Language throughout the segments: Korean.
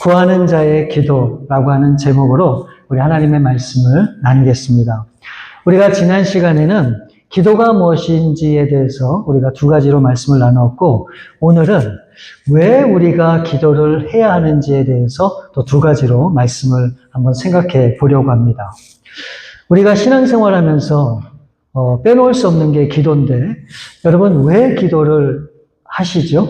구하는 자의 기도라고 하는 제목으로 우리 하나님의 말씀을 나누겠습니다. 우리가 지난 시간에는 기도가 무엇인지에 대해서 우리가 두 가지로 말씀을 나누었고, 오늘은 왜 우리가 기도를 해야 하는지에 대해서 또 두 가지로 말씀을 한번 생각해 보려고 합니다. 우리가 신앙생활 하면서 빼놓을 수 없는 게 기도인데, 여러분 왜 기도를 하시죠?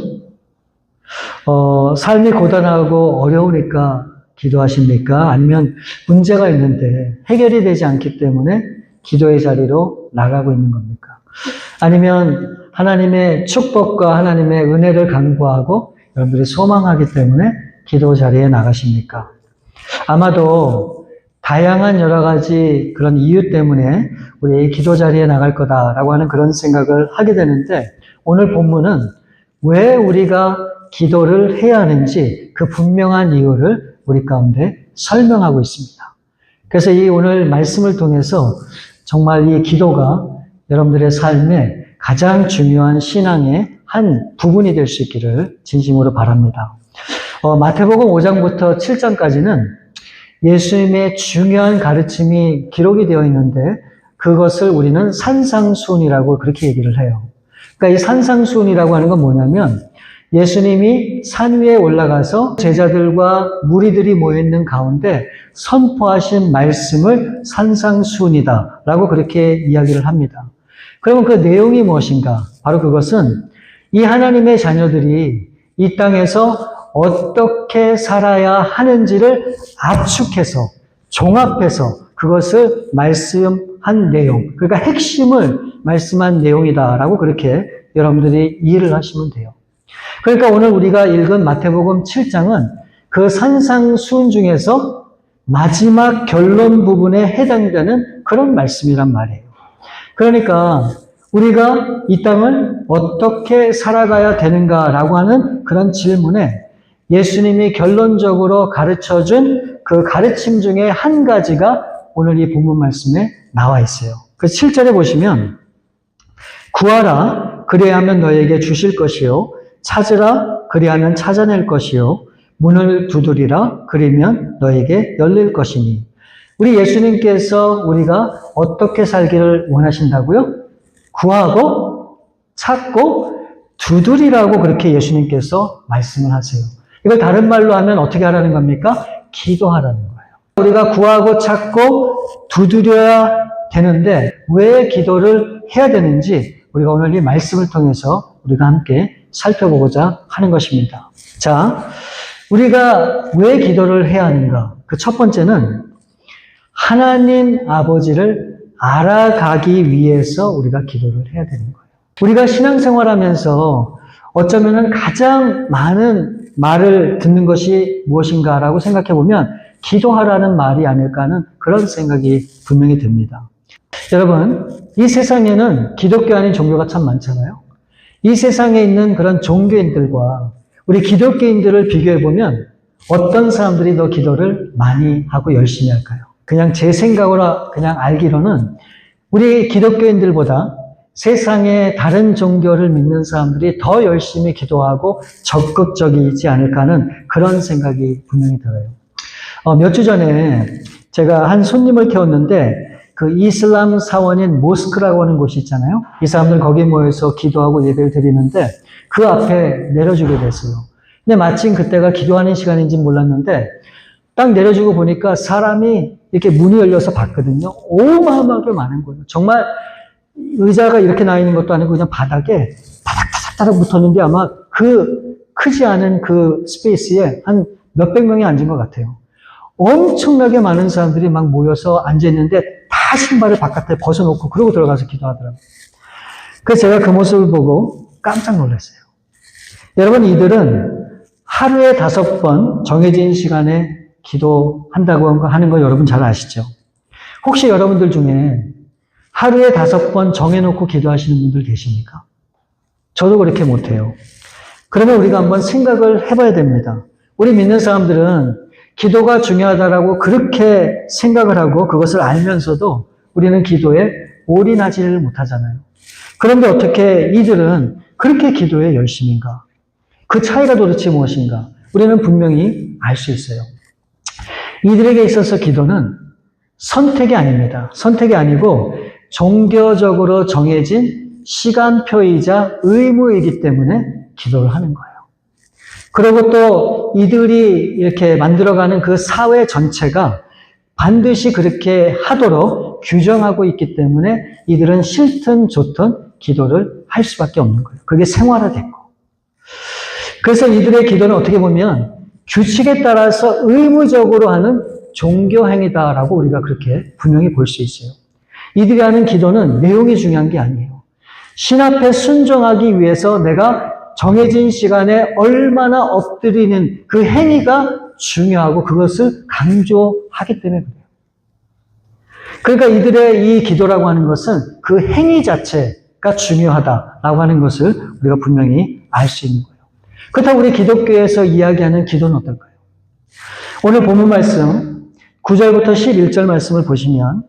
삶이 고단하고 어려우니까 기도하십니까? 아니면 문제가 있는데 해결이 되지 않기 때문에 기도의 자리로 나가고 있는 겁니까? 아니면 하나님의 축복과 하나님의 은혜를 간구하고 여러분들이 소망하기 때문에 기도 자리에 나가십니까? 아마도 다양한 여러 가지 그런 이유 때문에 우리 기도 자리에 나갈 거다라고 하는 그런 생각을 하게 되는데, 오늘 본문은 왜 우리가 기도를 해야 하는지 그 분명한 이유를 우리 가운데 설명하고 있습니다. 그래서 이 오늘 말씀을 통해서 정말 이 기도가 여러분들의 삶에 가장 중요한 신앙의 한 부분이 될 수 있기를 진심으로 바랍니다. 마태복음 5장부터 7장까지는 예수님의 중요한 가르침이 기록이 되어 있는데, 그것을 우리는 산상수훈이라고 그렇게 얘기를 해요. 그러니까 이 산상수훈이라고 하는 건 뭐냐면, 예수님이 산 위에 올라가서 제자들과 무리들이 모여있는 가운데 선포하신 말씀을 산상수훈이다라고 그렇게 이야기를 합니다. 그러면 그 내용이 무엇인가? 바로 그것은 이 하나님의 자녀들이 이 땅에서 어떻게 살아야 하는지를 압축해서 종합해서 그것을 말씀한 내용, 그러니까 핵심을 말씀한 내용이다라고 그렇게 여러분들이 이해를 하시면 돼요. 그러니까 오늘 우리가 읽은 마태복음 7장은 그 산상수훈 중에서 마지막 결론 부분에 해당되는 그런 말씀이란 말이에요. 그러니까 우리가 이 땅을 어떻게 살아가야 되는가라고 하는 그런 질문에 예수님이 결론적으로 가르쳐준 그 가르침 중에 한 가지가 오늘 이 본문 말씀에 나와 있어요. 그 7절에 보시면, 구하라 그리하면 너에게 주실 것이요, 찾으라 그리하면 찾아낼 것이요, 문을 두드리라 그리면 너에게 열릴 것이니. 우리 예수님께서 우리가 어떻게 살기를 원하신다고요? 구하고 찾고 두드리라고 그렇게 예수님께서 말씀을 하세요. 이걸 다른 말로 하면 어떻게 하라는 겁니까? 기도하라는 거예요. 우리가 구하고 찾고 두드려야 되는데 왜 기도를 해야 되는지 우리가 오늘 이 말씀을 통해서 우리가 함께 살펴보고자 하는 것입니다. 자, 우리가 왜 기도를 해야 하는가? 그 첫 번째는 하나님 아버지를 알아가기 위해서 우리가 기도를 해야 되는 거예요. 우리가 신앙생활 하면서 어쩌면은 가장 많은 말을 듣는 것이 무엇인가라고 생각해 보면 기도하라는 말이 아닐까 하는 그런 생각이 분명히 듭니다. 여러분, 이 세상에는 기독교 아닌 종교가 참 많잖아요. 이 세상에 있는 그런 종교인들과 우리 기독교인들을 비교해 보면 어떤 사람들이 더 기도를 많이 하고 열심히 할까요? 그냥 제 생각으로 그냥 알기로는 우리 기독교인들보다 세상의 다른 종교를 믿는 사람들이 더 열심히 기도하고 적극적이지 않을까 하는 그런 생각이 분명히 들어요. 몇 주 전에 제가 한 손님을 태웠는데 그 이슬람 사원인 모스크라고 하는 곳이 있잖아요. 이 사람들 거기 모여서 기도하고 예배를 드리는데 그 앞에 내려주게 됐어요. 근데 마침 그때가 기도하는 시간인지 몰랐는데 딱 내려주고 보니까 사람이 이렇게 문이 열려서 봤거든요. 어마어마하게 많은 거예요. 정말 의자가 이렇게 나 있는 것도 아니고 그냥 바닥에 타닥타닥타닥 붙었는데 아마 그 크지 않은 그 스페이스에 한 몇백 명이 앉은 것 같아요. 엄청나게 많은 사람들이 막 모여서 앉아있는데 다 신발을 바깥에 벗어놓고 그러고 들어가서 기도하더라고요. 그래서 제가 그 모습을 보고 깜짝 놀랐어요. 여러분, 이들은 하루에 5번 정해진 시간에 기도한다고 하는 거 여러분 잘 아시죠? 혹시 여러분들 중에 하루에 5번 정해놓고 기도하시는 분들 계십니까? 저도 그렇게 못해요. 그러면 우리가 한번 생각을 해봐야 됩니다. 우리 믿는 사람들은 기도가 중요하다라고 그렇게 생각을 하고 그것을 알면서도 우리는 기도에 올인하지를 못하잖아요. 그런데 어떻게 이들은 그렇게 기도에 열심인가? 그 차이가 도대체 무엇인가? 우리는 분명히 알 수 있어요. 이들에게 있어서 기도는 선택이 아닙니다. 선택이 아니고 종교적으로 정해진 시간표이자 의무이기 때문에 기도를 하는 거예요. 그리고 또 이들이 이렇게 만들어가는 그 사회 전체가 반드시 그렇게 하도록 규정하고 있기 때문에 이들은 싫든 좋든 기도를 할 수밖에 없는 거예요. 그게 생활화됐고. 그래서 이들의 기도는 어떻게 보면 규칙에 따라서 의무적으로 하는 종교행위다라고 우리가 그렇게 분명히 볼 수 있어요. 이들이 하는 기도는 내용이 중요한 게 아니에요. 신 앞에 순종하기 위해서 내가 정해진 시간에 얼마나 엎드리는 그 행위가 중요하고 그것을 강조하기 때문에 그래요. 그러니까 이들의 이 기도라고 하는 것은 그 행위 자체가 중요하다라고 하는 것을 우리가 분명히 알 수 있는 거예요. 그렇다고 우리 기독교에서 이야기하는 기도는 어떨까요? 오늘 본문 말씀 9절부터 11절 말씀을 보시면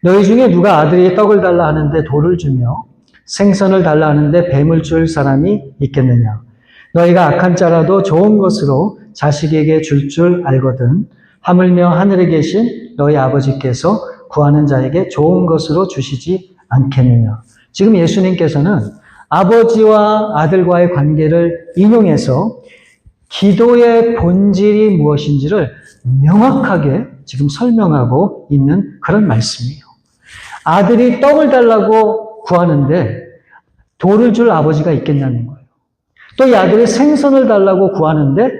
너희 중에 누가 아들이 떡을 달라 하는데 돌을 주며 생선을 달라 하는데 뱀을 줄 사람이 있겠느냐? 너희가 악한 자라도 좋은 것으로 자식에게 줄 알거든 하물며 하늘에 계신 너희 아버지께서 구하는 자에게 좋은 것으로 주시지 않겠느냐? 지금 예수님께서는 아버지와 아들과의 관계를 인용해서 기도의 본질이 무엇인지를 명확하게 지금 설명하고 있는 그런 말씀이에요. 아들이 떡을 달라고 구하는데 돌을 줄 아버지가 있겠냐는 거예요. 또 이 아들이 생선을 달라고 구하는데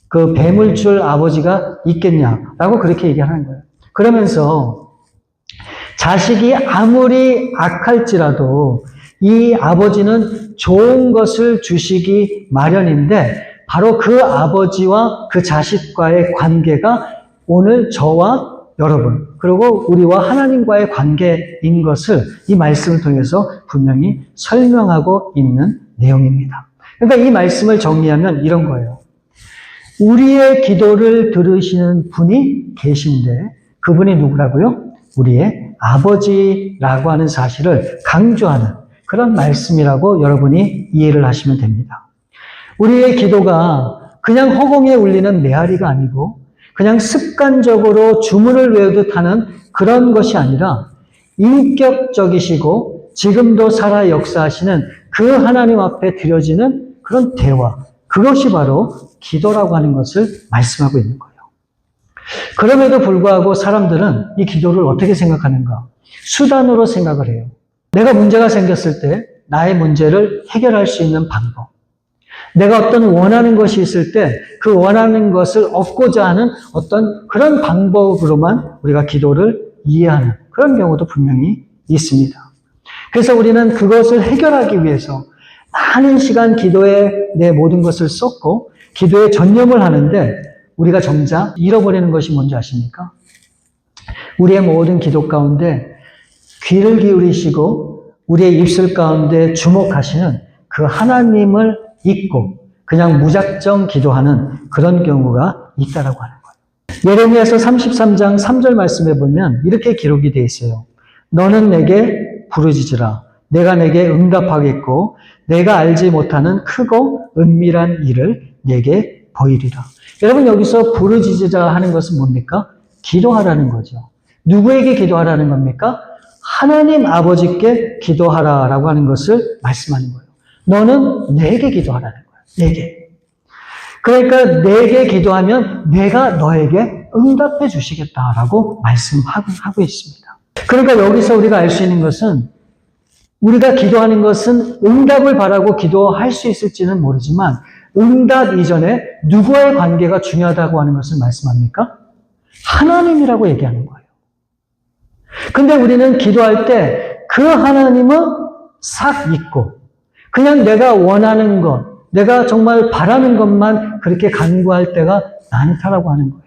그 뱀을 줄 아버지가 있겠냐라고 그렇게 얘기하는 거예요. 그러면서 자식이 아무리 악할지라도 이 아버지는 좋은 것을 주시기 마련인데 바로 그 아버지와 그 자식과의 관계가 오늘 저와 여러분 그리고 우리와 하나님과의 관계인 것을 이 말씀을 통해서 분명히 설명하고 있는 내용입니다. 그러니까 이 말씀을 정리하면 이런 거예요. 우리의 기도를 들으시는 분이 계신데 그분이 누구라고요? 우리의 아버지라고 하는 사실을 강조하는 그런 말씀이라고 여러분이 이해를 하시면 됩니다. 우리의 기도가 그냥 허공에 울리는 메아리가 아니고 그냥 습관적으로 주문을 외우듯 하는 그런 것이 아니라 인격적이시고 지금도 살아 역사하시는 그 하나님 앞에 드려지는 그런 대화, 그것이 바로 기도라고 하는 것을 말씀하고 있는 거예요. 그럼에도 불구하고 사람들은 이 기도를 어떻게 생각하는가? 수단으로 생각을 해요. 내가 문제가 생겼을 때 나의 문제를 해결할 수 있는 방법. 내가 어떤 원하는 것이 있을 때 그 원하는 것을 얻고자 하는 어떤 그런 방법으로만 우리가 기도를 이해하는 그런 경우도 분명히 있습니다. 그래서 우리는 그것을 해결하기 위해서 많은 시간 기도에 내 모든 것을 쏟고 기도에 전념을 하는데 우리가 정작 잃어버리는 것이 뭔지 아십니까? 우리의 모든 기도 가운데 귀를 기울이시고 우리의 입술 가운데 주목하시는 그 하나님을 잊고 그냥 무작정 기도하는 그런 경우가 있다라고 하는 거예요. 예레미야서 33장 3절 말씀에 보면 이렇게 기록이 되어 있어요. 너는 내게 부르짖으라. 내가 내게 응답하겠고 내가 알지 못하는 크고 은밀한 일을 내게 보이리라. 여러분 여기서 부르짖으라 하는 것은 뭡니까? 기도하라는 거죠. 누구에게 기도하라는 겁니까? 하나님 아버지께 기도하라라고 하는 것을 말씀하는 거예요. 너는 내게 기도하라는 거예요. 내게. 그러니까 내게 기도하면 내가 너에게 응답해 주시겠다라고 말씀하고 있습니다. 그러니까 여기서 우리가 알 수 있는 것은 우리가 기도하는 것은 응답을 바라고 기도할 수 있을지는 모르지만 응답 이전에 누구와의 관계가 중요하다고 하는 것을 말씀합니까? 하나님이라고 얘기하는 거예요. 근데 우리는 기도할 때 그 하나님은 싹 잊고 그냥 내가 원하는 것, 내가 정말 바라는 것만 그렇게 간구할 때가 많다라고 하는 거예요.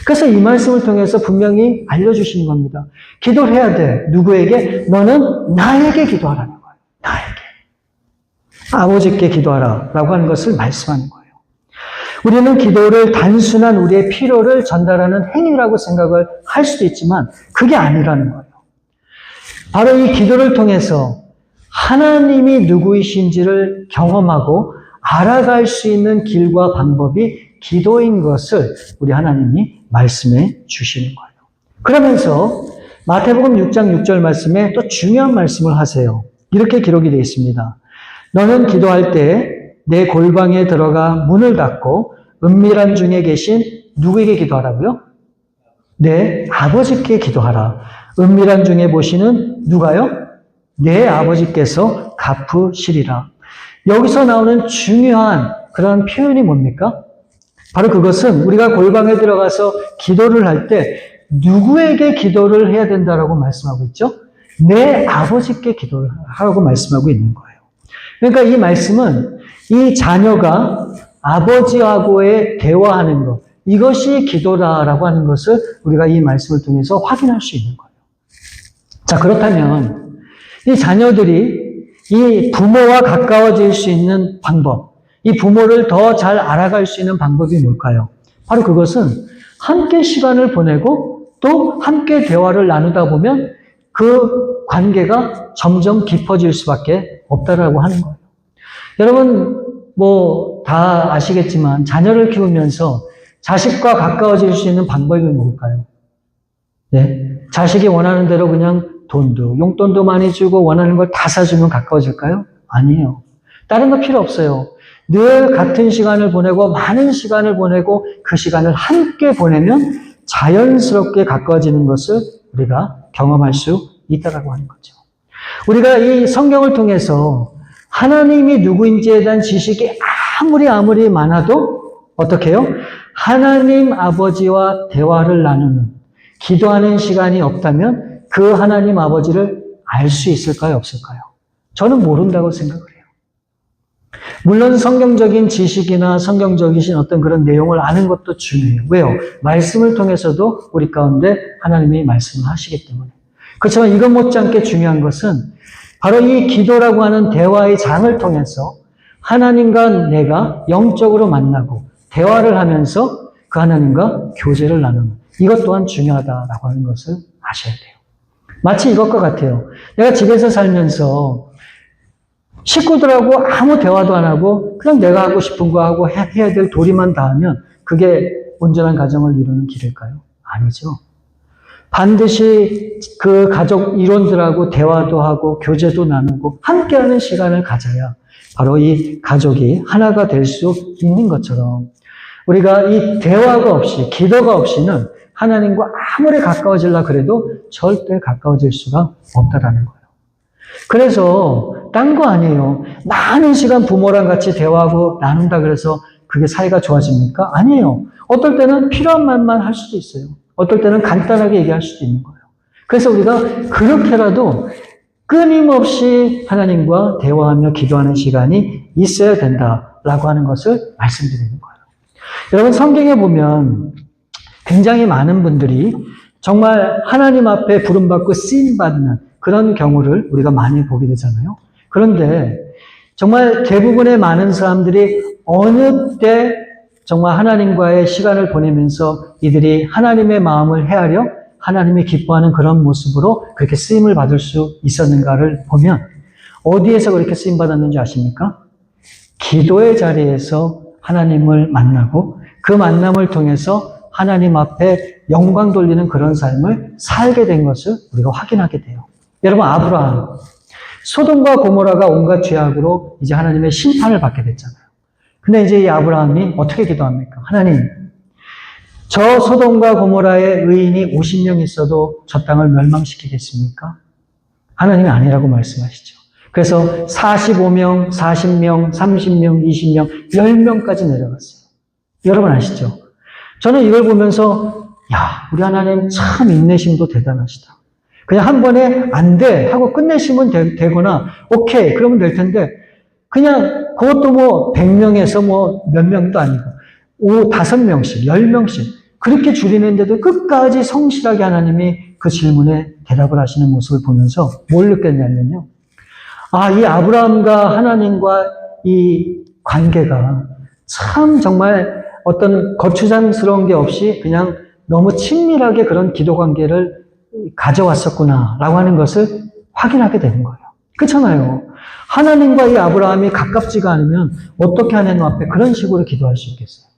그래서 이 말씀을 통해서 분명히 알려주시는 겁니다. 기도를 해야 돼. 누구에게? 너는 나에게 기도하라는 거예요. 나에게. 아버지께 기도하라 라고 하는 것을 말씀하는 거예요. 우리는 기도를 단순한 우리의 필요를 전달하는 행위라고 생각을 할 수도 있지만 그게 아니라는 거예요. 바로 이 기도를 통해서 하나님이 누구이신지를 경험하고 알아갈 수 있는 길과 방법이 기도인 것을 우리 하나님이 말씀해 주시는 거예요. 그러면서 마태복음 6장 6절 말씀에 또 중요한 말씀을 하세요. 이렇게 기록이 되어 있습니다. 너는 기도할 때 내 골방에 들어가 문을 닫고 은밀한 중에 계신 누구에게 기도하라고요? 내 아버지께 기도하라. 은밀한 중에 보시는 누가요? 내 아버지께서 갚으시리라. 여기서 나오는 중요한 그런 표현이 뭡니까? 바로 그것은 우리가 골방에 들어가서 기도를 할 때 누구에게 기도를 해야 된다라고 말씀하고 있죠? 내 아버지께 기도를 하라고 말씀하고 있는 거예요. 그러니까 이 말씀은 이 자녀가 아버지하고의 대화하는 것, 이것이 기도라라고 하는 것을 우리가 이 말씀을 통해서 확인할 수 있는 거예요. 자, 그렇다면 이 자녀들이 이 부모와 가까워질 수 있는 방법, 이 부모를 더 잘 알아갈 수 있는 방법이 뭘까요? 바로 그것은 함께 시간을 보내고 또 함께 대화를 나누다 보면 그 관계가 점점 깊어질 수밖에 없다라고 하는 거예요. 여러분, 다 아시겠지만 자녀를 키우면서 자식과 가까워질 수 있는 방법이 뭘까요? 네? 자식이 원하는 대로 그냥 용돈도 많이 주고 원하는 걸 다 사주면 가까워질까요? 아니에요. 다른 거 필요 없어요. 늘 같은 시간을 보내고 많은 시간을 보내고 그 시간을 함께 보내면 자연스럽게 가까워지는 것을 우리가 경험할 수 있다고 하는 거죠. 우리가 이 성경을 통해서 하나님이 누구인지에 대한 지식이 아무리 많아도 어떻게 해요? 하나님 아버지와 대화를 나누는, 기도하는 시간이 없다면 그 하나님 아버지를 알 수 있을까요? 없을까요? 저는 모른다고 생각을 해요. 물론 성경적인 지식이나 성경적이신 어떤 그런 내용을 아는 것도 중요해요. 왜요? 말씀을 통해서도 우리 가운데 하나님이 말씀을 하시기 때문에. 그렇지만 이것 못지않게 중요한 것은 바로 이 기도라고 하는 대화의 장을 통해서 하나님과 내가 영적으로 만나고 대화를 하면서 그 하나님과 교제를 나누는 이것 또한 중요하다라고 하는 것을 아셔야 돼요. 마치 이것과 같아요. 내가 집에서 살면서 식구들하고 아무 대화도 안 하고 그냥 내가 하고 싶은 거 하고 해야 될 도리만 다 하면 그게 온전한 가정을 이루는 길일까요? 아니죠. 반드시 그 가족 일원들하고 대화도 하고 교제도 나누고 함께하는 시간을 가져야 바로 이 가족이 하나가 될 수 있는 것처럼 우리가 이 대화가 없이 기도가 없이는 하나님과 아무리 가까워지려 그래도 절대 가까워질 수가 없다라는 거예요. 그래서 딴 거 아니에요. 많은 시간 부모랑 같이 대화하고 나눈다 그래서 그게 사이가 좋아집니까? 아니에요. 어떨 때는 필요한 말만 할 수도 있어요. 어떨 때는 간단하게 얘기할 수도 있는 거예요. 그래서 우리가 그렇게라도 끊임없이 하나님과 대화하며 기도하는 시간이 있어야 된다라고 하는 것을 말씀드리는 거예요. 여러분 성경에 보면 굉장히 많은 분들이 정말 하나님 앞에 부름받고 쓰임받는 그런 경우를 우리가 많이 보게 되잖아요. 그런데 정말 대부분의 많은 사람들이 어느 때 정말 하나님과의 시간을 보내면서 이들이 하나님의 마음을 헤아려 하나님이 기뻐하는 그런 모습으로 그렇게 쓰임을 받을 수 있었는가를 보면 어디에서 그렇게 쓰임 받았는지 아십니까? 기도의 자리에서 하나님을 만나고 그 만남을 통해서 하나님 앞에 영광 돌리는 그런 삶을 살게 된 것을 우리가 확인하게 돼요. 여러분 아브라함, 소돔과 고모라가 온갖 죄악으로 이제 하나님의 심판을 받게 됐잖아요. 근데 이제 이 아브라함이 어떻게 기도합니까? 하나님, 저 소돔과 고모라의 의인이 50명 있어도 저 땅을 멸망시키겠습니까? 하나님이 아니라고 말씀하시죠. 그래서 45명, 40명, 30명, 20명, 10명까지 내려갔어요. 여러분 아시죠? 저는 이걸 보면서 우리 하나님 참 인내심도 대단하시다. 그냥 한 번에 안 돼 하고 끝내시면 되거나 오케이 그러면 될 텐데 그냥 그것도 100명에서 몇 명도 아니고 5-5명씩 10명씩 그렇게 줄이는데도 끝까지 성실하게 하나님이 그 질문에 대답을 하시는 모습을 보면서 뭘 느꼈냐면요. 이 아브라함과 하나님과 이 관계가 참 정말 어떤 거추장스러운 게 없이 그냥 너무 친밀하게 그런 기도 관계를 가져왔었구나라고 하는 것을 확인하게 되는 거예요. 그렇잖아요. 하나님과 이 아브라함이 가깝지가 않으면 어떻게 하나님 앞에 그런 식으로 기도할 수 있겠어요?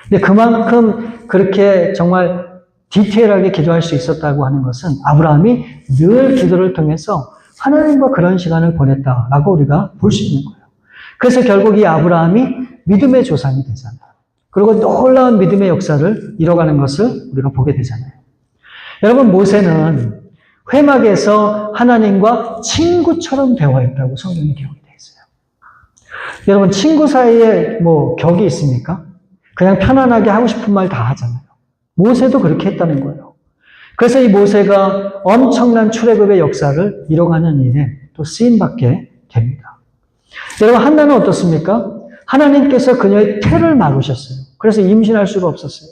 근데 그만큼 그렇게 정말 디테일하게 기도할 수 있었다고 하는 것은 아브라함이 늘 기도를 통해서 하나님과 그런 시간을 보냈다라고 우리가 볼 수 있는 거예요. 그래서 결국 이 아브라함이 믿음의 조상이 되잖아요. 그리고 놀라운 믿음의 역사를 이뤄가는 것을 우리가 보게 되잖아요. 여러분, 모세는 회막에서 하나님과 친구처럼 대화했다고 성경에 기록이 되어 있어요. 여러분, 친구 사이에 뭐 격이 있습니까? 그냥 편안하게 하고 싶은 말 다 하잖아요. 모세도 그렇게 했다는 거예요. 그래서 이 모세가 엄청난 출애굽의 역사를 이뤄가는 일에 또 쓰임받게 됩니다. 여러분, 한나는 어떻습니까? 하나님께서 그녀의 태를 막으셨어요. 그래서 임신할 수가 없었어요.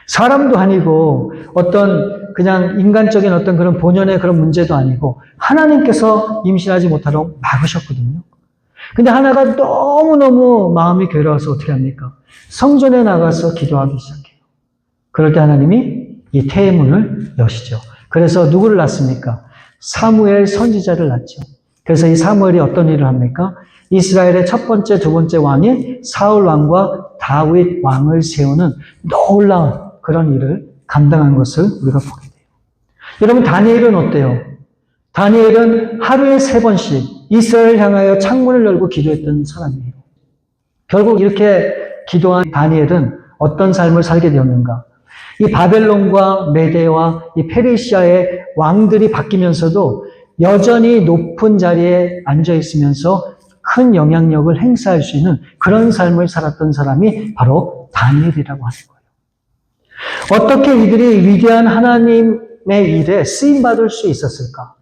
사람도 아니고 어떤 그냥 인간적인 어떤 그런 본연의 그런 문제도 아니고 하나님께서 임신하지 못하도록 막으셨거든요. 근데 하나가 너무너무 마음이 괴로워서 어떻게 합니까? 성전에 나가서 기도하기 시작해요. 그럴 때 하나님이 이 태의 문을 여시죠. 그래서 누구를 낳습니까? 사무엘 선지자를 낳죠. 그래서 이 사무엘이 어떤 일을 합니까? 이스라엘의 첫 번째, 두 번째 왕인 사울 왕과 다윗 왕을 세우는 놀라운 그런 일을 감당한 것을 우리가 보게 돼요. 여러분, 다니엘은 어때요? 다니엘은 하루에 3번씩 이스라엘을 향하여 창문을 열고 기도했던 사람이에요. 결국 이렇게 기도한 다니엘은 어떤 삶을 살게 되었는가? 이 바벨론과 메대와 이 페르시아의 왕들이 바뀌면서도 여전히 높은 자리에 앉아 있으면서 큰 영향력을 행사할 수 있는 그런 삶을 살았던 사람이 바로 다니엘이라고 하는 거예요. 어떻게 이들이 위대한 하나님의 일에 쓰임받을 수 있었을까?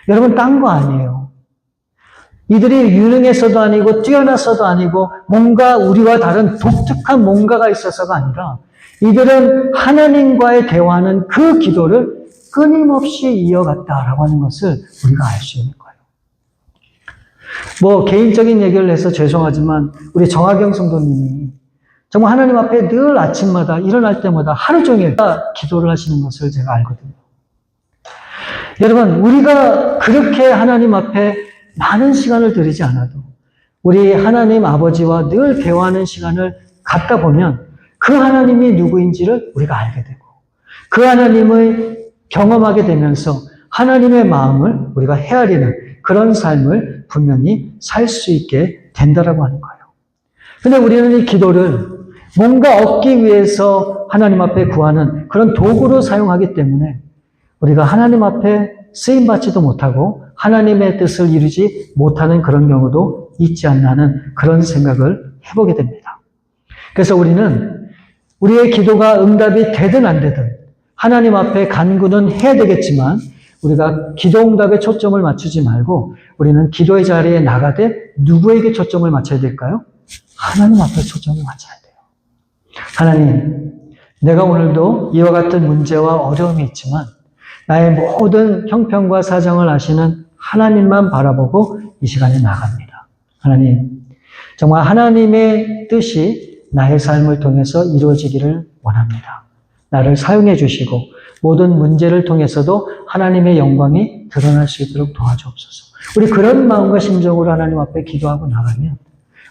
여러분, 딴 거 아니에요. 이들이 유능해서도 아니고 뛰어나서도 아니고 뭔가 우리와 다른 독특한 뭔가가 있어서가 아니라 이들은 하나님과의 대화하는 그 기도를 끊임없이 이어갔다라고 하는 것을 우리가 알 수 있는 거예요. 뭐 개인적인 얘기를 해서 죄송하지만 우리 정하경 성도님이 정말 하나님 앞에 늘 아침마다 일어날 때마다 하루 종일 기도를 하시는 것을 제가 알거든요. 여러분, 우리가 그렇게 하나님 앞에 많은 시간을 들이지 않아도 우리 하나님 아버지와 늘 대화하는 시간을 갖다 보면 그 하나님이 누구인지를 우리가 알게 되고 그 하나님을 경험하게 되면서 하나님의 마음을 우리가 헤아리는 그런 삶을 분명히 살 수 있게 된다라고 하는 거예요. 근데 우리는 이 기도를 뭔가 얻기 위해서 하나님 앞에 구하는 그런 도구로 사용하기 때문에 우리가 하나님 앞에 쓰임받지도 못하고 하나님의 뜻을 이루지 못하는 그런 경우도 있지 않나 하는 그런 생각을 해보게 됩니다. 그래서 우리는 우리의 기도가 응답이 되든 안 되든 하나님 앞에 간구는 해야 되겠지만 우리가 기도 응답에 초점을 맞추지 말고 우리는 기도의 자리에 나가되 누구에게 초점을 맞춰야 될까요? 하나님 앞에 초점을 맞춰야 돼요. 하나님, 내가 오늘도 이와 같은 문제와 어려움이 있지만 나의 모든 형편과 사정을 아시는 하나님만 바라보고 이 시간에 나갑니다. 하나님, 정말 하나님의 뜻이 나의 삶을 통해서 이루어지기를 원합니다. 나를 사용해 주시고 모든 문제를 통해서도 하나님의 영광이 드러날 수 있도록 도와주옵소서. 우리 그런 마음과 심정으로 하나님 앞에 기도하고 나가면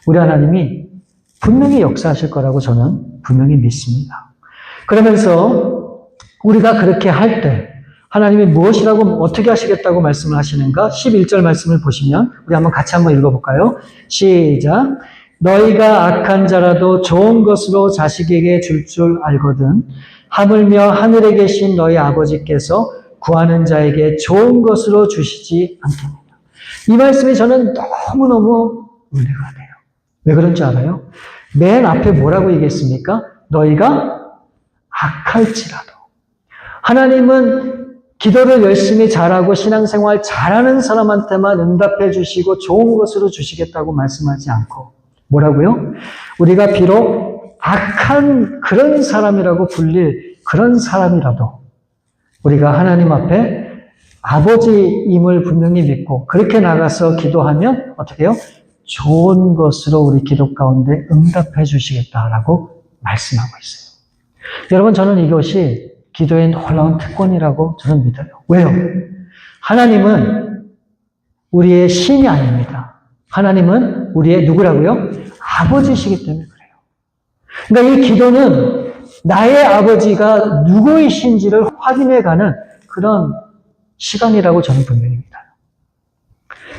우리 하나님이 분명히 역사하실 거라고 저는 분명히 믿습니다. 그러면서 우리가 그렇게 할 때 하나님이 무엇이라고 어떻게 하시겠다고 말씀을 하시는가? 11절 말씀을 보시면 우리 한번 같이 한번 읽어볼까요? 시작. 너희가 악한 자라도 좋은 것으로 자식에게 줄 알거든 하물며 하늘에 계신 너희 아버지께서 구하는 자에게 좋은 것으로 주시지 않겠느냐. 이 말씀이 저는 너무너무 은혜가 돼요. 왜 그런지 알아요? 맨 앞에 뭐라고 얘기했습니까? 너희가 악할지라도. 하나님은 기도를 열심히 잘하고 신앙생활 잘하는 사람한테만 응답해 주시고 좋은 것으로 주시겠다고 말씀하지 않고 뭐라고요? 우리가 비록 악한 그런 사람이라고 불릴 그런 사람이라도 우리가 하나님 앞에 아버지임을 분명히 믿고 그렇게 나가서 기도하면 어떻게 해요? 좋은 것으로 우리 기도 가운데 응답해 주시겠다라고 말씀하고 있어요. 여러분, 저는 이것이 기도의 놀라운 특권이라고 저는 믿어요. 왜요? 하나님은 우리의 신이 아닙니다. 하나님은 우리의 누구라고요? 아버지시기 때문에 그래요. 그러니까 이 기도는 나의 아버지가 누구이신지를 확인해가는 그런 시간이라고 저는 분명히 믿어요.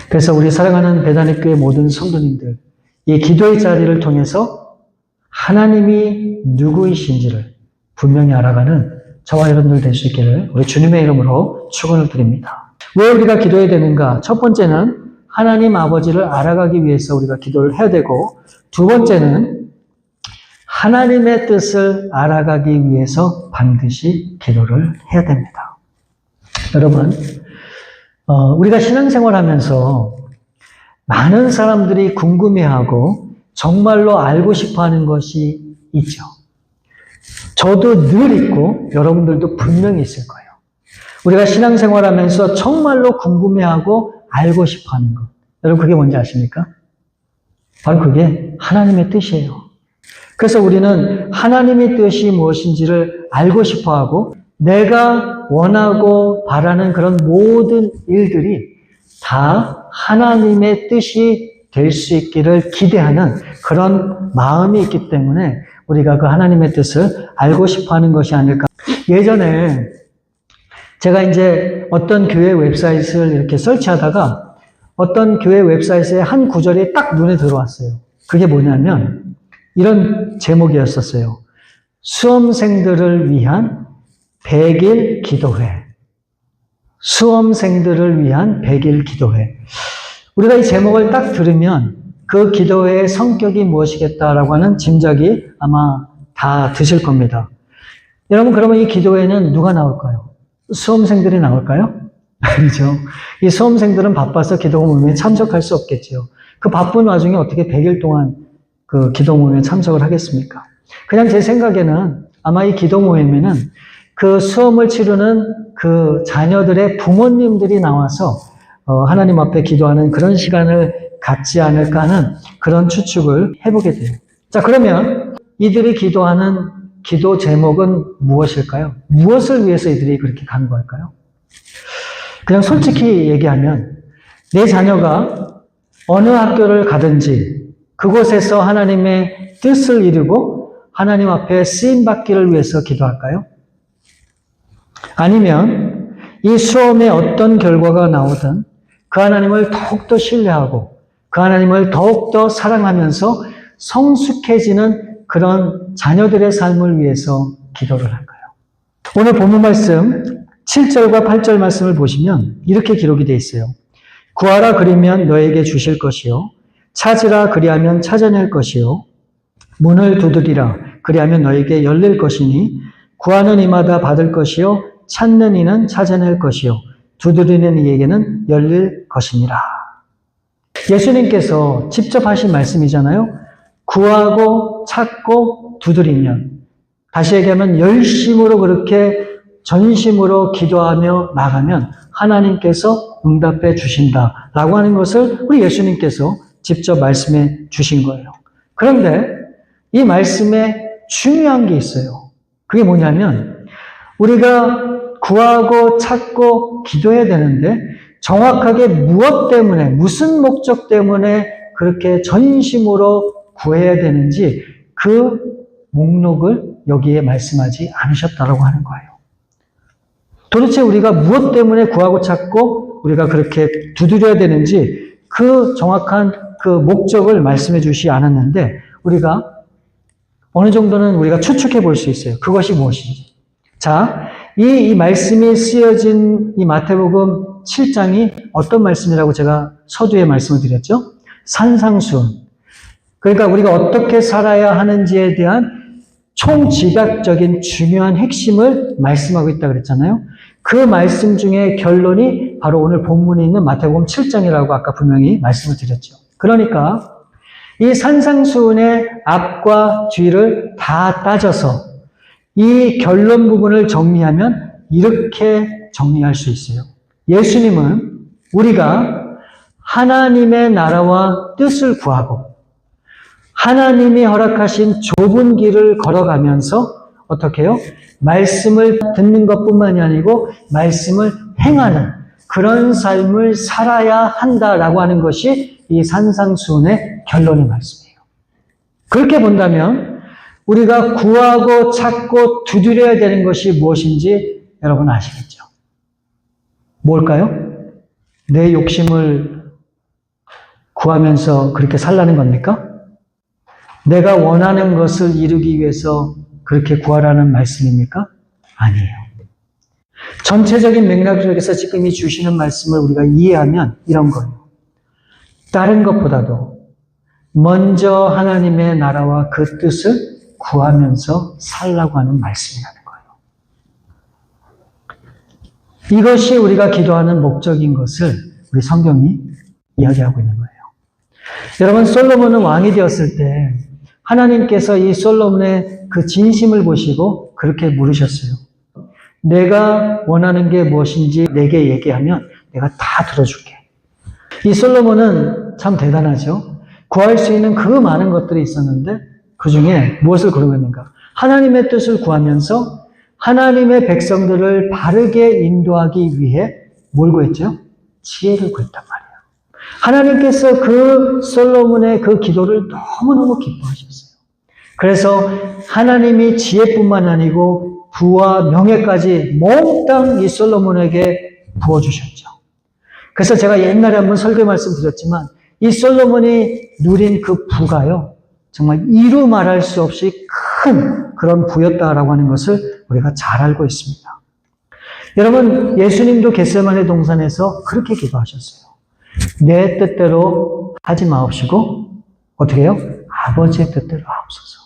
그래서 우리 사랑하는 베다니교회 모든 성도님들, 이 기도의 자리를 통해서 하나님이 누구이신지를 분명히 알아가는 저와 여러분들 될 수 있기를 우리 주님의 이름으로 축원을 드립니다. 왜 우리가 기도해야 되는가? 첫 번째는 하나님 아버지를 알아가기 위해서 우리가 기도를 해야 되고, 두 번째는 하나님의 뜻을 알아가기 위해서 반드시 기도를 해야 됩니다. 여러분, 우리가 신앙생활 하면서 많은 사람들이 궁금해하고 정말로 알고 싶어 하는 것이 있죠. 저도 늘 있고 여러분들도 분명히 있을 거예요. 우리가 신앙생활 하면서 정말로 궁금해하고 알고 싶어 하는 것. 여러분 그게 뭔지 아십니까? 바로 그게 하나님의 뜻이에요. 그래서 우리는 하나님의 뜻이 무엇인지를 알고 싶어 하고 내가 원하고 바라는 그런 모든 일들이 다 하나님의 뜻이 될 수 있기를 기대하는 그런 마음이 있기 때문에 우리가 그 하나님의 뜻을 알고 싶어 하는 것이 아닐까. 예전에 제가 이제 어떤 교회 웹사이트를 이렇게 설치하다가 어떤 교회 웹사이트의 한 구절이 딱 눈에 들어왔어요. 그게 뭐냐면 이런 제목이었었어요. 수험생들을 위한 100일 기도회. 수험생들을 위한 100일 기도회. 우리가 이 제목을 딱 들으면 그 기도회의 성격이 무엇이겠다라고 하는 짐작이 아마 다 드실 겁니다. 여러분 그러면 이 기도회는 누가 나올까요? 수험생들이 나올까요? 아니죠. 이 수험생들은 바빠서 기도 모임에 참석할 수 없겠죠. 그 바쁜 와중에 어떻게 100일 동안 그 기도 모임에 참석을 하겠습니까? 그냥 제 생각에는 아마 이 기도 모임에는 그 수험을 치르는 그 자녀들의 부모님들이 나와서 하나님 앞에 기도하는 그런 시간을 갖지 않을까 하는 그런 추측을 해보게 돼요. 자, 그러면 이들이 기도하는 기도 제목은 무엇일까요? 무엇을 위해서 이들이 그렇게 간구할까요? 그냥 솔직히 얘기하면 내 자녀가 어느 학교를 가든지 그곳에서 하나님의 뜻을 이루고 하나님 앞에 쓰임받기를 위해서 기도할까요? 아니면 이 수험에 어떤 결과가 나오든 그 하나님을 더욱더 신뢰하고 그 하나님을 더욱더 사랑하면서 성숙해지는 그런 자녀들의 삶을 위해서 기도를 할까요? 오늘 본문 말씀 7절과 8절 말씀을 보시면 이렇게 기록이 되어 있어요. 구하라 그리면 너에게 주실 것이요 찾으라 그리하면 찾아낼 것이요 문을 두드리라 그리하면 너에게 열릴 것이니 구하는 이마다 받을 것이요 찾는 이는 찾아낼 것이요 두드리는 이에게는 열릴 것이니라. 예수님께서 직접 하신 말씀이잖아요. 구하고 찾고 두드리면, 다시 얘기하면 열심으로 그렇게 전심으로 기도하며 나가면 하나님께서 응답해 주신다라고 하는 것을 우리 예수님께서 직접 말씀해 주신 거예요. 그런데 이 말씀에 중요한 게 있어요. 그게 뭐냐면 우리가 구하고 찾고 기도해야 되는데 정확하게 무엇 때문에, 무슨 목적 때문에 그렇게 전심으로 구해야 되는지 그 목록을 여기에 말씀하지 않으셨다라고 하는 거예요. 도대체 우리가 무엇 때문에 구하고 찾고 우리가 그렇게 두드려야 되는지 그 정확한 그 목적을 말씀해 주시지 않았는데 우리가 어느 정도는 우리가 추측해 볼 수 있어요. 그것이 무엇인지. 자, 이 말씀이 쓰여진 이 마태복음 7장이 어떤 말씀이라고 제가 서두에 말씀을 드렸죠? 산상수훈. 그러니까 우리가 어떻게 살아야 하는지에 대한 총집약적인 중요한 핵심을 말씀하고 있다고 그랬잖아요. 그 말씀 중에 결론이 바로 오늘 본문에 있는 마태복음 7장이라고 아까 분명히 말씀을 드렸죠. 그러니까 이 산상수훈의 앞과 뒤를 다 따져서 이 결론 부분을 정리하면 이렇게 정리할 수 있어요. 예수님은 우리가 하나님의 나라와 뜻을 구하고 하나님이 허락하신 좁은 길을 걸어가면서 어떻게 해요? 말씀을 듣는 것뿐만이 아니고 말씀을 행하는 그런 삶을 살아야 한다라고 하는 것이 이 산상수훈의 결론의 말씀이에요. 그렇게 본다면 우리가 구하고 찾고 두드려야 되는 것이 무엇인지 여러분 아시겠죠? 뭘까요? 내 욕심을 구하면서 그렇게 살라는 겁니까? 내가 원하는 것을 이루기 위해서 그렇게 구하라는 말씀입니까? 아니에요. 전체적인 맥락 속에서 지금 이 주시는 말씀을 우리가 이해하면 이런 거예요. 다른 것보다도 먼저 하나님의 나라와 그 뜻을 구하면서 살라고 하는 말씀이라는 거예요. 이것이 우리가 기도하는 목적인 것을 우리 성경이 이야기하고 있는 거예요. 여러분, 솔로몬은 왕이 되었을 때 하나님께서 이 솔로몬의 그 진심을 보시고 그렇게 물으셨어요. 내가 원하는 게 무엇인지 내게 얘기하면 내가 다 들어줄게. 이 솔로몬은 참 대단하죠. 구할 수 있는 그 많은 것들이 있었는데 그 중에 무엇을 구하고 있는가? 하나님의 뜻을 구하면서 하나님의 백성들을 바르게 인도하기 위해 뭘 구했죠? 지혜를 구했단 말이에요. 하나님께서 그 솔로몬의 그 기도를 너무너무 기뻐하셨어요. 그래서 하나님이 지혜뿐만 아니고 부와 명예까지 몽땅 이 솔로몬에게 부어주셨죠. 그래서 제가 옛날에 한번 설교 말씀드렸지만 이 솔로몬이 누린 그 부가요, 정말 이루 말할 수 없이 큰 그런 부였다라고 하는 것을 우리가 잘 알고 있습니다. 여러분, 예수님도 겟세마네 동산에서 그렇게 기도하셨어요. 내 뜻대로 하지 마옵시고 어떻게 해요? 아버지의 뜻대로 하옵소서.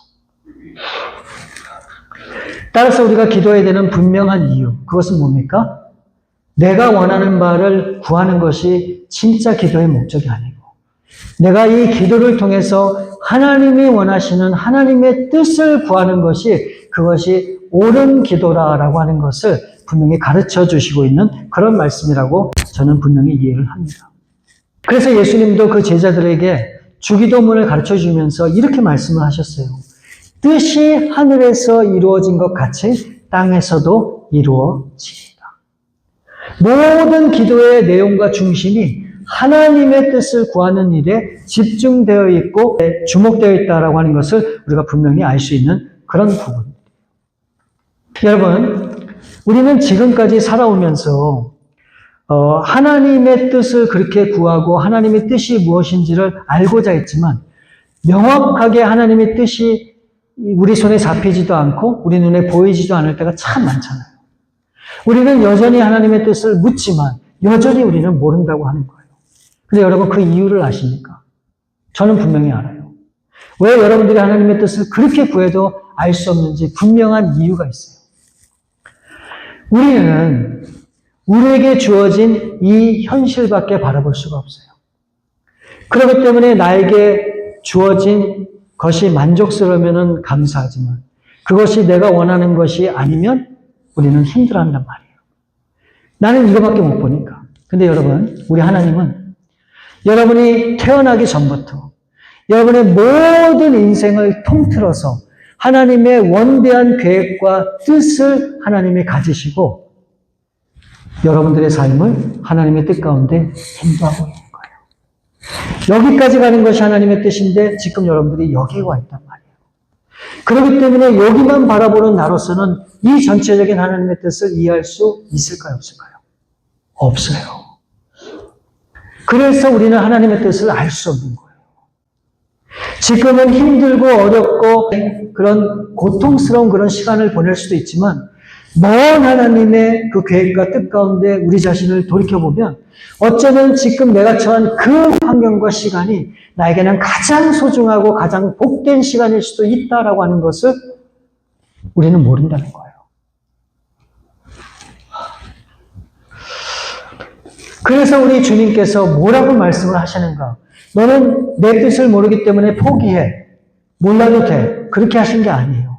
따라서 우리가 기도해야 되는 분명한 이유, 그것은 뭡니까? 내가 원하는 바를 구하는 것이 진짜 기도의 목적이 아니고 내가 이 기도를 통해서 하나님이 원하시는 하나님의 뜻을 구하는 것이 그것이 옳은 기도라라고 하는 것을 분명히 가르쳐 주시고 있는 그런 말씀이라고 저는 분명히 이해를 합니다. 그래서 예수님도 그 제자들에게 주기도문을 가르쳐 주면서 이렇게 말씀을 하셨어요. 뜻이 하늘에서 이루어진 것 같이 땅에서도 이루어지리이다. 모든 기도의 내용과 중심이 하나님의 뜻을 구하는 일에 집중되어 있고 주목되어 있다라고 하는 것을 우리가 분명히 알 수 있는 그런 부분입니다. 여러분, 우리는 지금까지 살아오면서 하나님의 뜻을 그렇게 구하고 하나님의 뜻이 무엇인지를 알고자 했지만 명확하게 하나님의 뜻이 우리 손에 잡히지도 않고 우리 눈에 보이지도 않을 때가 참 많잖아요. 우리는 여전히 하나님의 뜻을 묻지만 여전히 우리는 모른다고 하는 거예요. 근데 여러분, 그 이유를 아십니까? 저는 분명히 알아요. 왜 여러분들이 하나님의 뜻을 그렇게 구해도 알 수 없는지 분명한 이유가 있어요. 우리는 우리에게 주어진 이 현실밖에 바라볼 수가 없어요. 그렇기 때문에 나에게 주어진 것이 만족스러우면 감사하지만 그것이 내가 원하는 것이 아니면 우리는 힘들어한단 말이에요. 나는 이거밖에 못 보니까. 근데 여러분, 우리 하나님은 여러분이 태어나기 전부터 여러분의 모든 인생을 통틀어서 하나님의 원대한 계획과 뜻을 하나님이 가지시고 여러분들의 삶을 하나님의 뜻 가운데 인도하고 있는 거예요. 여기까지 가는 것이 하나님의 뜻인데 지금 여러분들이 여기에 와 있단 말이에요. 그렇기 때문에 여기만 바라보는 나로서는 이 전체적인 하나님의 뜻을 이해할 수 있을까요? 없을까요? 없어요. 그래서 우리는 하나님의 뜻을 알 수 없는 거예요. 지금은 힘들고 어렵고 그런 고통스러운 그런 시간을 보낼 수도 있지만 먼 하나님의 그 계획과 뜻 가운데 우리 자신을 돌이켜보면 어쩌면 지금 내가 처한 그 환경과 시간이 나에게는 가장 소중하고 가장 복된 시간일 수도 있다라고 하는 것을 우리는 모른다는 거예요. 그래서 우리 주님께서 뭐라고 말씀을 하시는가? 너는 내 뜻을 모르기 때문에 포기해. 몰라도 돼. 그렇게 하신 게 아니에요.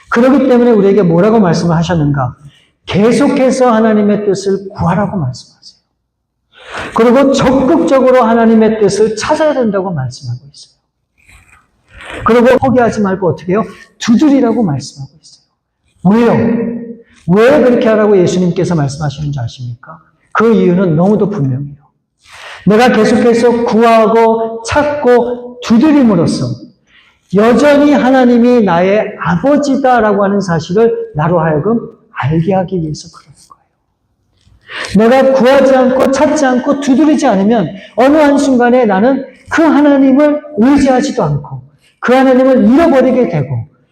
그렇기 때문에 우리에게 뭐라고 말씀을 하셨는가? 계속해서 하나님의 뜻을 구하라고 말씀하세요. 그리고 적극적으로 하나님의 뜻을 찾아야 된다고 말씀하고 있어요. 그리고 포기하지 말고 어떻게 해요? 두드리라고 말씀하고 있어요. 왜요? 왜 그렇게 하라고 예수님께서 말씀하시는 줄 아십니까? 그 이유는 너무도 분명해요. 내가 계속해서 구하고 찾고 두드림으로써 여전히 하나님이 나의 아버지다라고 하는 사실을 나로 하여금 알게 하기 위해서 그러는 거예요. 내가 구하지 않고 찾지 않고 두드리지 않으면 어느 한순간에 나는 그 하나님을 의지하지도 않고 그 하나님을 잃어버리게 되고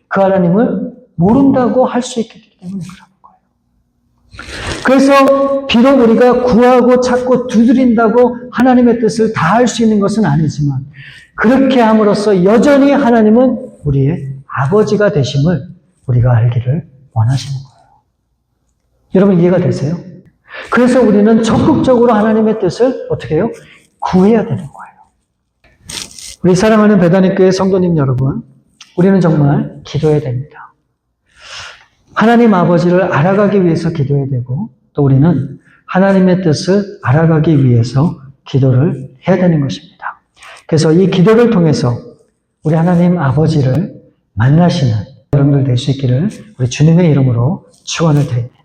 그 하나님을 모른다고 할 수 있기 때문에 그러는 거예요. 그래서 비록 우리가 구하고 찾고 두드린다고 하나님의 뜻을 다할 수 있는 것은 아니지만 그렇게 함으로써 여전히 하나님은 우리의 아버지가 되심을 우리가 알기를 원하시는 거예요. 여러분 이해가 되세요? 그래서 우리는 적극적으로 하나님의 뜻을 어떻게 해요? 구해야 되는 거예요. 우리 사랑하는 배단위교회 성도님 여러분, 우리는 정말 기도해야 됩니다. 하나님 아버지를 알아가기 위해서 기도해야 되고 또 우리는 하나님의 뜻을 알아가기 위해서 기도를 해야 되는 것입니다. 그래서 이 기도를 통해서 우리 하나님 아버지를 만나시는 여러분들 될 수 있기를 우리 주님의 이름으로 축원을 드립니다.